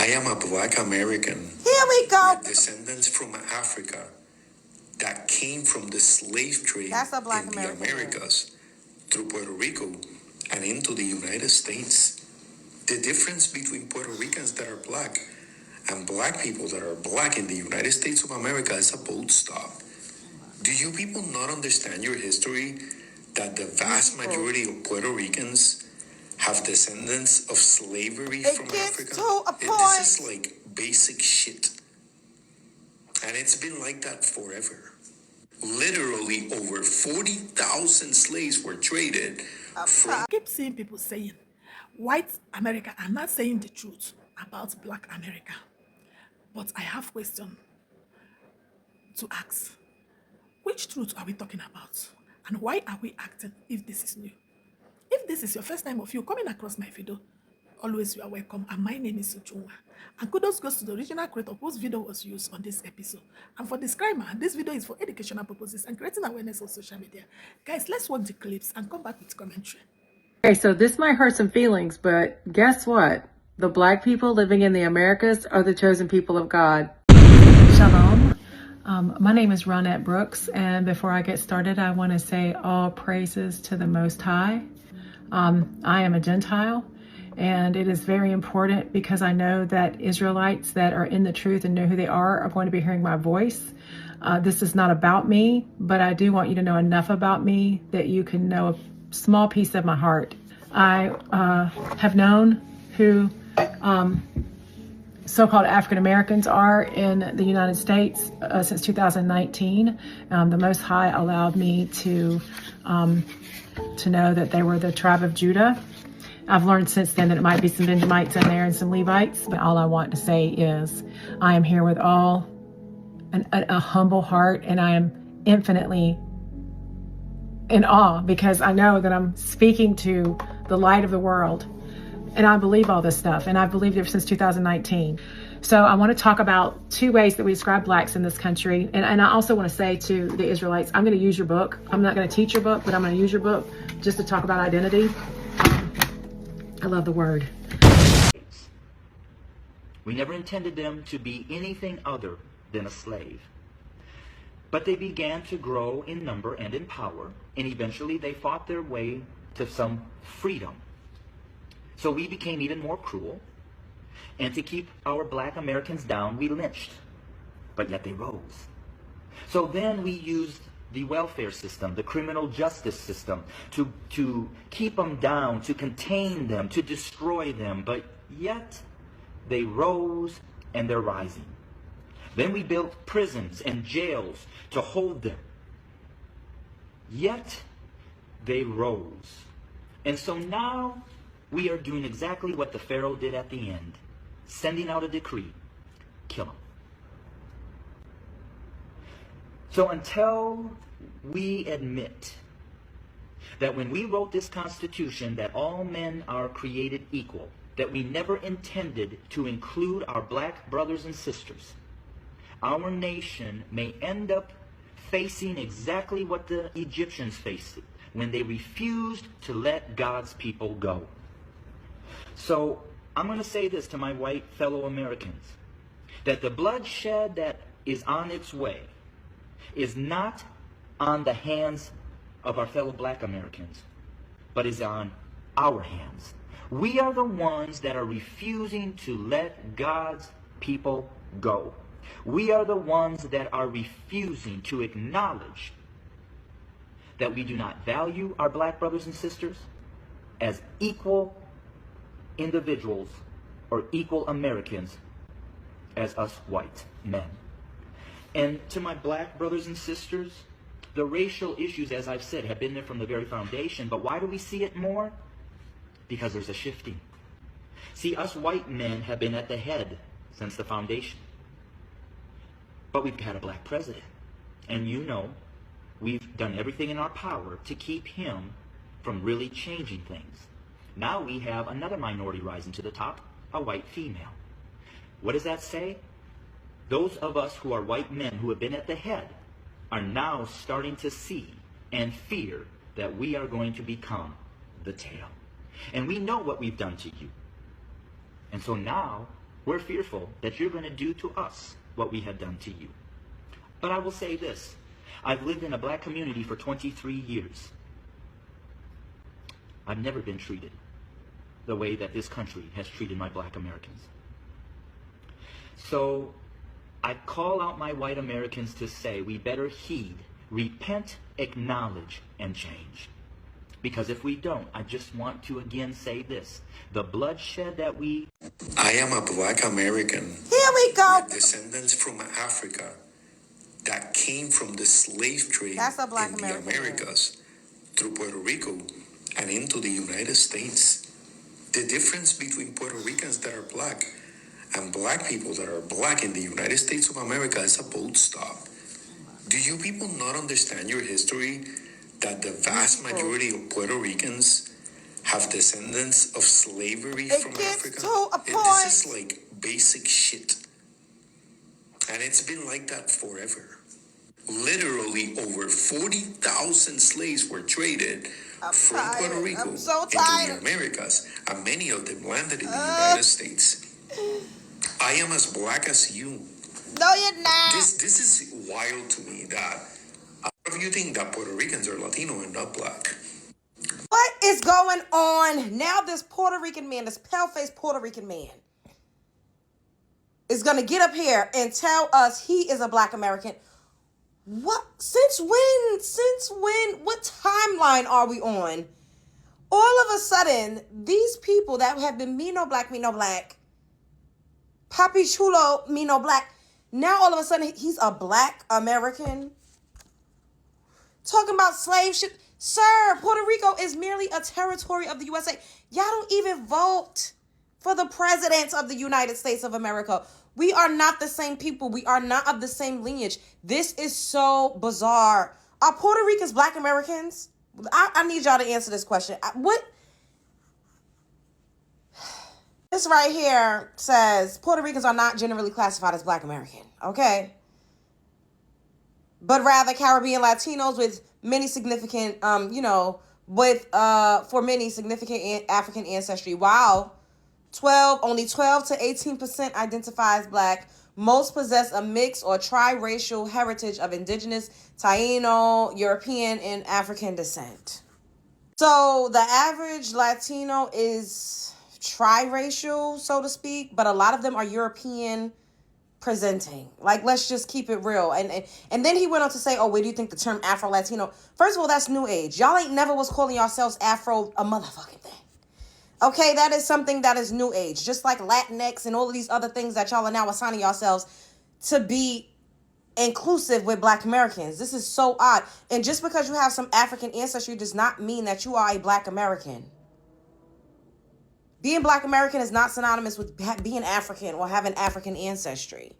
I am a Black American. Here we go. With descendants from Africa that came from the slave trade That's a Black in American the Americas through Puerto Rico and into the United States. The difference between Puerto Ricans that are Black and Black people that are Black in the United States of America is a boat stop. Do you people not understand your history? That the vast majority of Puerto Ricans have descendants of slavery from Africa? This is like basic shit. And it's been like that forever. Literally over 40,000 slaves were traded from... I keep seeing people saying white America are not saying the truth about Black America. But I have a question to ask. Which truth are we talking about? And why are we acting if this is new? If this is your first time of you coming across my video, always you are welcome. And my name is Uchunwa. And kudos goes to the original creator whose video was used on this episode. And for disclaimer, this video is for educational purposes and creating awareness on social media. Guys, let's watch the clips and come back with commentary. Okay, so this might hurt some feelings, but guess what? The Black people living in the Americas are the chosen people of God. Shalom. My name is Ronette Brooks, and before I get started, I want to say all praises to the Most High. I am a Gentile, and it is very important because I know that Israelites that are in the truth and know who they are going to be hearing my voice. This is not about me, but I do want you to know enough about me that you can know a small piece of my heart. I have known who so-called African Americans are in the United States since 2019. The Most High allowed me to know that they were the tribe of Judah. I've learned since then that it might be some Benjamites in there and some Levites, but all I want to say is I am here with a humble heart, and I am infinitely in awe because I know that I'm speaking to the light of the world. And I believe all this stuff, and I've believed it since 2019. So I want to talk about two ways that we describe Blacks in this country. And I also want to say to the Israelites, I'm going to use your book. I'm not going to teach your book, but I'm going to use your book just to talk about identity. I love the word. We never intended them to be anything other than a slave. But they began to grow in number and in power, and eventually they fought their way to some freedom. So we became even more cruel, and to keep our Black Americans down, we lynched, but yet they rose. So then we used the welfare system, the criminal justice system, to keep them down, to contain them, to destroy them, but yet they rose and they're rising. Then we built prisons and jails to hold them, yet they rose. And so now we are doing exactly what the Pharaoh did at the end, sending out a decree, kill them. So until we admit that when we wrote this Constitution that all men are created equal, that we never intended to include our Black brothers and sisters, our nation may end up facing exactly what the Egyptians faced when they refused to let God's people go. So I'm going to say this to my white fellow Americans, that the bloodshed that is on its way is not on the hands of our fellow Black Americans, but is on our hands. We are the ones that are refusing to let God's people go. We are the ones that are refusing to acknowledge that we do not value our Black brothers and sisters as equal individuals or equal Americans as us white men. And to my Black brothers and sisters, the racial issues, as I've said, have been there from the very foundation. But why do we see it more? Because there's a shifting. See, us white men have been at the head since the foundation. But we've had a Black president. And you know, we've done everything in our power to keep him from really changing things. Now we have another minority rising to the top, a white female. What does that say? Those of us who are white men who have been at the head are now starting to see and fear that we are going to become the tail. And we know what we've done to you. And so now We're fearful that you're going to do to us what we have done to you. But I will say this. I've lived in a black community for 23 years. I've never been treated the way that this country has treated my black Americans. So I call out my white Americans to say we better heed, repent, acknowledge, and change. Because if we don't, I just want to again say this. The bloodshed that we... I am a black American. Here we go. With descendants from Africa that came from the slave trade That's a black in American the Americas through Puerto Rico and into the United States. The difference between Puerto Ricans that are black and black people that are black in the United States of America is a boat stop. Do you people not understand your history? That the vast majority of Puerto Ricans have descendants of slavery It from gets Africa? to a This point. is like basic shit. And it's been like that forever. Literally over 40,000 slaves were traded from tired. Puerto Rico I'm so into tired. the Americas, and many of them landed in the United States. I am as black as you. No, you're not. This is wild to me that a lot of you think that Puerto Ricans are Latino and not black. What is going on? Now this Puerto Rican man, this pale-faced Puerto Rican man, is going to get up here and tell us he is a black American. What? Since when? What timeline are we on? All of a sudden, these people that have been me no black, Papi Chulo, me no black, now all of a sudden he's a black American? Talking about slave shit. Sir, Puerto Rico is merely a territory of the USA. Y'all don't even vote for the president of the United States of America. We are not the same people. We are not of the same lineage. This is so bizarre. Are Puerto Ricans black Americans? I need y'all to answer this question. What? This right here says Puerto Ricans are not generally classified as black American. Okay. But rather Caribbean Latinos with many significant, for many significant African ancestry. Wow. Only 12 to 18% identify as black. Most possess a mixed or triracial heritage of indigenous, Taino, European, and African descent. So the average Latino is triracial, so to speak, but a lot of them are European presenting. Like, let's just keep it real. And then he went on to say, oh, where do you think the term Afro-Latino? First of all, that's new age. Y'all ain't never was calling yourselves Afro a motherfucking thing. Okay, that is something that is new age. Just like Latinx and all of these other things that y'all are now assigning yourselves to be inclusive with black Americans. This is so odd. And just because you have some African ancestry does not mean that you are a black American. Being black American is not synonymous with being African or having African ancestry.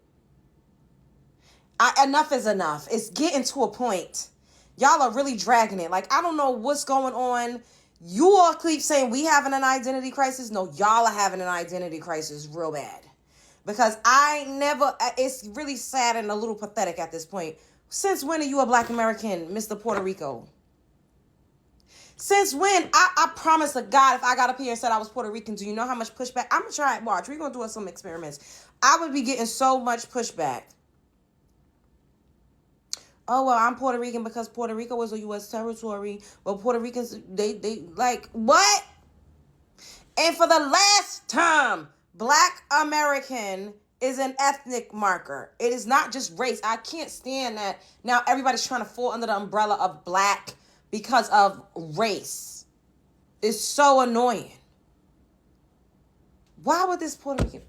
Enough is enough. It's getting to a point. Y'all are really dragging it. Like, I don't know what's going on. You all keep saying we having an identity crisis. No, y'all are having an identity crisis real bad. Because it's really sad and a little pathetic at this point. Since when are you a black American, Mr. Puerto Rico? Since when? I promise to God, if I got up here and said I was Puerto Rican, do you know how much pushback? I'm going to try it. Watch. We're going to do some experiments. I would be getting so much pushback. Oh, well, I'm Puerto Rican because Puerto Rico was a U.S. territory. Well, Puerto Ricans, they like, what? And for the last time, black American is an ethnic marker. It is not just race. I can't stand that. Now everybody's trying to fall under the umbrella of black because of race. It's so annoying. Why would this Puerto Rican...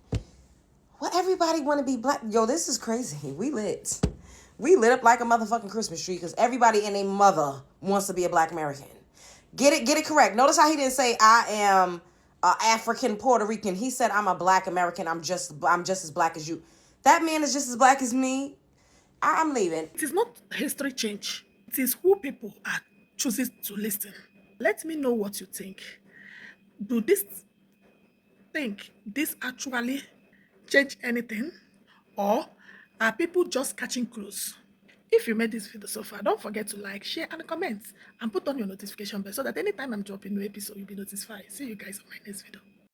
Well, everybody want to be black. Yo, this is crazy. We lit up like a motherfucking Christmas tree because everybody and their mother wants to be a black American. Get it correct. Notice how he didn't say I am African Puerto Rican. He said I'm a black American. I'm just as black as you. That man is just as black as me. I'm leaving. It is not history change. It is who people are choosing to listen. Let me know what you think. Do this actually change anything? Or are people just catching clues? If you made this video so far, don't forget to like, share, and comment. And put on your notification bell so that anytime I'm dropping a new episode, you'll be notified. See you guys on my next video.